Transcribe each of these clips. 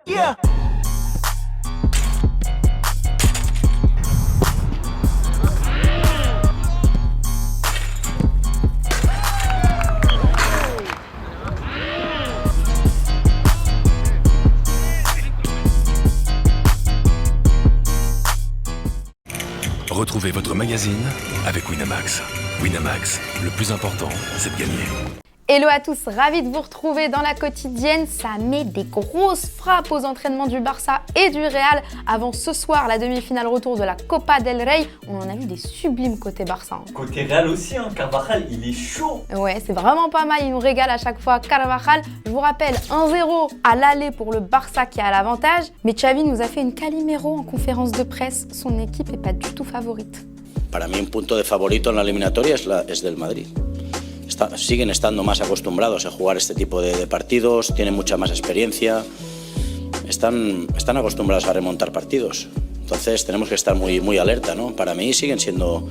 yeah. Retrouvez votre magazine avec Winamax. Winamax, le plus important, c'est de gagner. Hello à tous, ravi de vous retrouver dans la quotidienne. Ça met des grosses frappes aux entraînements du Barça et du Real. Avant ce soir, la demi-finale retour de la Copa del Rey. On en a vu des sublimes côté Barça. Côté Real aussi, Carvajal, il est chaud. Ouais, c'est vraiment pas mal, il nous régale à chaque fois. Carvajal, je vous rappelle, 1-0 à l'aller pour le Barça qui a l'avantage. Mais Xavi nous a fait une Calimero en conférence de presse. Son équipe n'est pas du tout favorite. Para mí un punto de favorito en la eliminatoria es del Madrid. Siguen estando más acostumbrados a jugar este tipo de partidos, tienen mucha más experiencia, están acostumbrados a remontar partidos. Entonces tenemos que estar muy alerta, ¿no? Para mí siguen siendo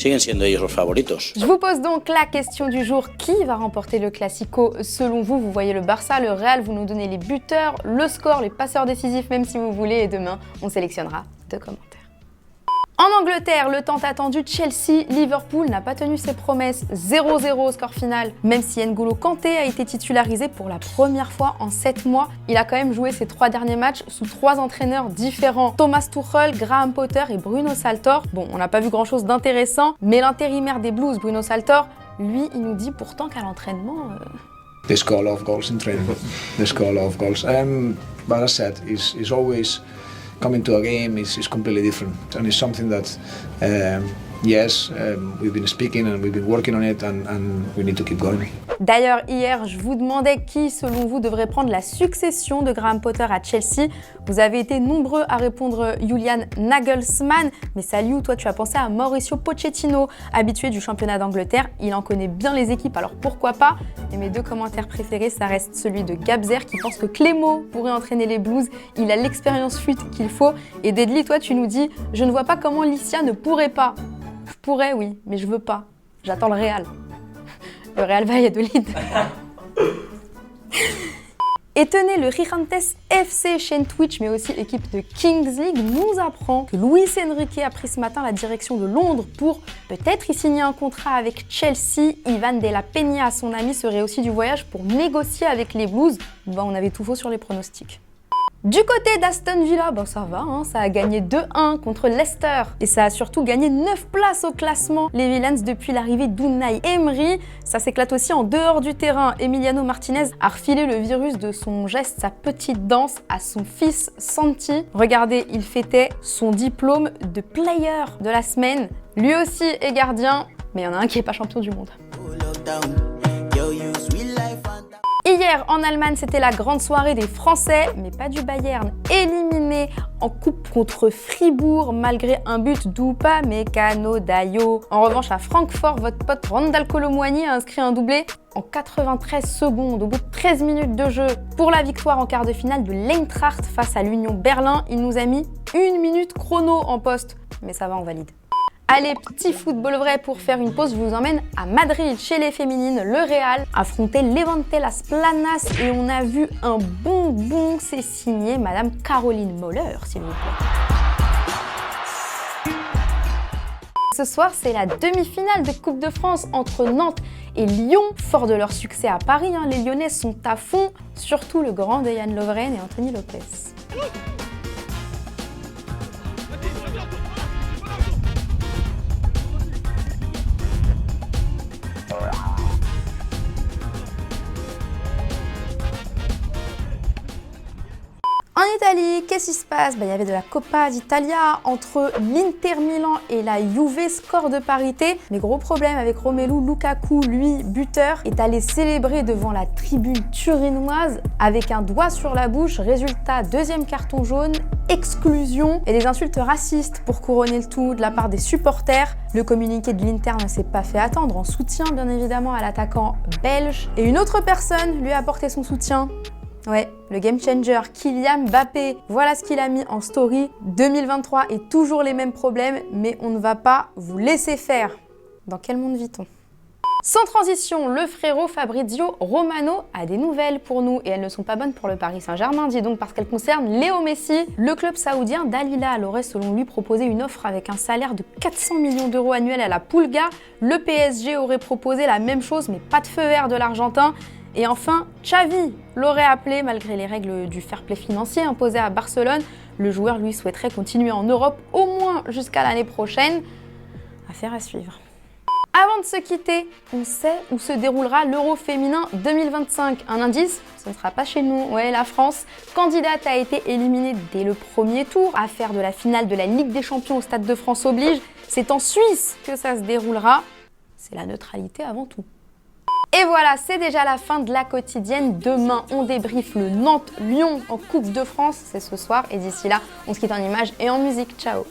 ellos los favoritos. Je vous pose donc la question du jour, qui va remporter le Classico selon vous? Vous voyez le Barça, le Real, vous nous donnez les buteurs, le score, les passeurs décisifs même si vous voulez, et demain on sélectionnera 2 commentaires. En Angleterre, le tant attendu Chelsea-Liverpool n'a pas tenu ses promesses. 0-0 au score final. Même si N'Golo Kanté a été titularisé pour la première fois en 7 mois, il a quand même joué ses 3 derniers matchs sous 3 entraîneurs différents. Thomas Tuchel, Graham Potter et Bruno Saltor. Bon, on n'a pas vu grand chose d'intéressant, mais l'intérimaire des Blues, Bruno Saltor, lui, il nous dit pourtant qu'à l'entraînement... They score a lot of goals in training. They score a lot of goals. But as I said, is always... coming to a game is completely different, and it's something that we've been speaking and we've been working on it, and we need to keep going. D'ailleurs, hier, je vous demandais qui, selon vous, devrait prendre la succession de Graham Potter à Chelsea. Vous avez été nombreux à répondre Julian Nagelsmann, mais salut, toi tu as pensé à Mauricio Pochettino, habitué du championnat d'Angleterre. Il en connaît bien les équipes, alors pourquoi pas? Et mes 2 commentaires préférés, ça reste celui de Gabzer qui pense que Clément pourrait entraîner les Blues. Il a l'expérience fut qu'il faut. Et Deadly, toi tu nous dis, je ne vois pas comment Licia ne pourrait pas. Je pourrais, oui, mais je veux pas. J'attends le Real. Le Real Valladolid. Et tenez, le Gigantes FC chaîne Twitch, mais aussi équipe de Kings League, nous apprend que Luis Enrique a pris ce matin la direction de Londres pour peut-être y signer un contrat avec Chelsea. Ivan de la Peña, son ami, serait aussi du voyage pour négocier avec les Blues. Bon, on avait tout faux sur les pronostics. Du côté d'Aston Villa, ça va, ça a gagné 2-1 contre Leicester et ça a surtout gagné 9 places au classement. Les Villains depuis l'arrivée d'Unai Emery, ça s'éclate aussi en dehors du terrain. Emiliano Martinez a refilé le virus de son geste, sa petite danse à son fils Santi. Regardez, il fêtait son diplôme de player de la semaine. Lui aussi est gardien, mais il y en a un qui n'est pas champion du monde. Hier, en Allemagne, c'était la grande soirée des Français, mais pas du Bayern, éliminé en coupe contre Fribourg, malgré un but d'Upamecano Dayo. En revanche, à Francfort, votre pote Randal Kolo Muani a inscrit un doublé en 93 secondes, au bout de 13 minutes de jeu. Pour la victoire en quart de finale de l'Eintracht face à l'Union Berlin, il nous a mis 1 minute chrono en poste. Mais ça va, on valide. Allez, petit football vrai pour faire une pause, je vous emmène à Madrid, chez les féminines, le Real affrontait Levante Las Planas et on a vu un bonbon, c'est signé Madame Caroline Moller, s'il vous plaît. Ce soir, c'est la demi-finale de Coupe de France entre Nantes et Lyon. Fort de leur succès à Paris, les Lyonnais sont à fond, surtout le grand Dejan Lovren et Anthony Lopez. En Italie, qu'est-ce qui se passe? Il y avait de la Coppa d'Italia entre l'Inter Milan et la Juve, score de parité. Mais gros problème avec Romelu Lukaku, lui, buteur, est allé célébrer devant la tribune turinoise avec un doigt sur la bouche. Résultat, 2e carton jaune, exclusion et des insultes racistes pour couronner le tout de la part des supporters. Le communiqué de l'Inter ne s'est pas fait attendre, en soutien bien évidemment à l'attaquant belge. Et une autre personne lui a apporté son soutien. Ouais, le game changer Kylian Mbappé, voilà ce qu'il a mis en story. 2023 et toujours les mêmes problèmes, mais on ne va pas vous laisser faire. Dans quel monde vit-on? Sans transition, le frérot Fabrizio Romano a des nouvelles pour nous et elles ne sont pas bonnes pour le Paris Saint-Germain, dis donc, parce qu'elles concernent Léo Messi. Le club saoudien d'Al Hilal aurait selon lui proposé une offre avec un salaire de 400 millions d'euros annuels à la Pulga. Le PSG aurait proposé la même chose mais pas de feu vert de l'Argentin. Et enfin, Xavi l'aurait appelé malgré les règles du fair play financier imposées à Barcelone. Le joueur lui souhaiterait continuer en Europe au moins jusqu'à l'année prochaine. Affaire à suivre. Avant de se quitter, on sait où se déroulera l'Euro féminin 2025. Un indice, ce ne sera pas chez nous. Ouais, la France, candidate, a été éliminée dès le premier tour. Affaire de la finale de la Ligue des Champions au Stade de France oblige. C'est en Suisse que ça se déroulera. C'est la neutralité avant tout. Et voilà, c'est déjà la fin de la quotidienne. Demain, on débriefe le Nantes-Lyon en Coupe de France. C'est ce soir. Et d'ici là, on se quitte en images et en musique. Ciao.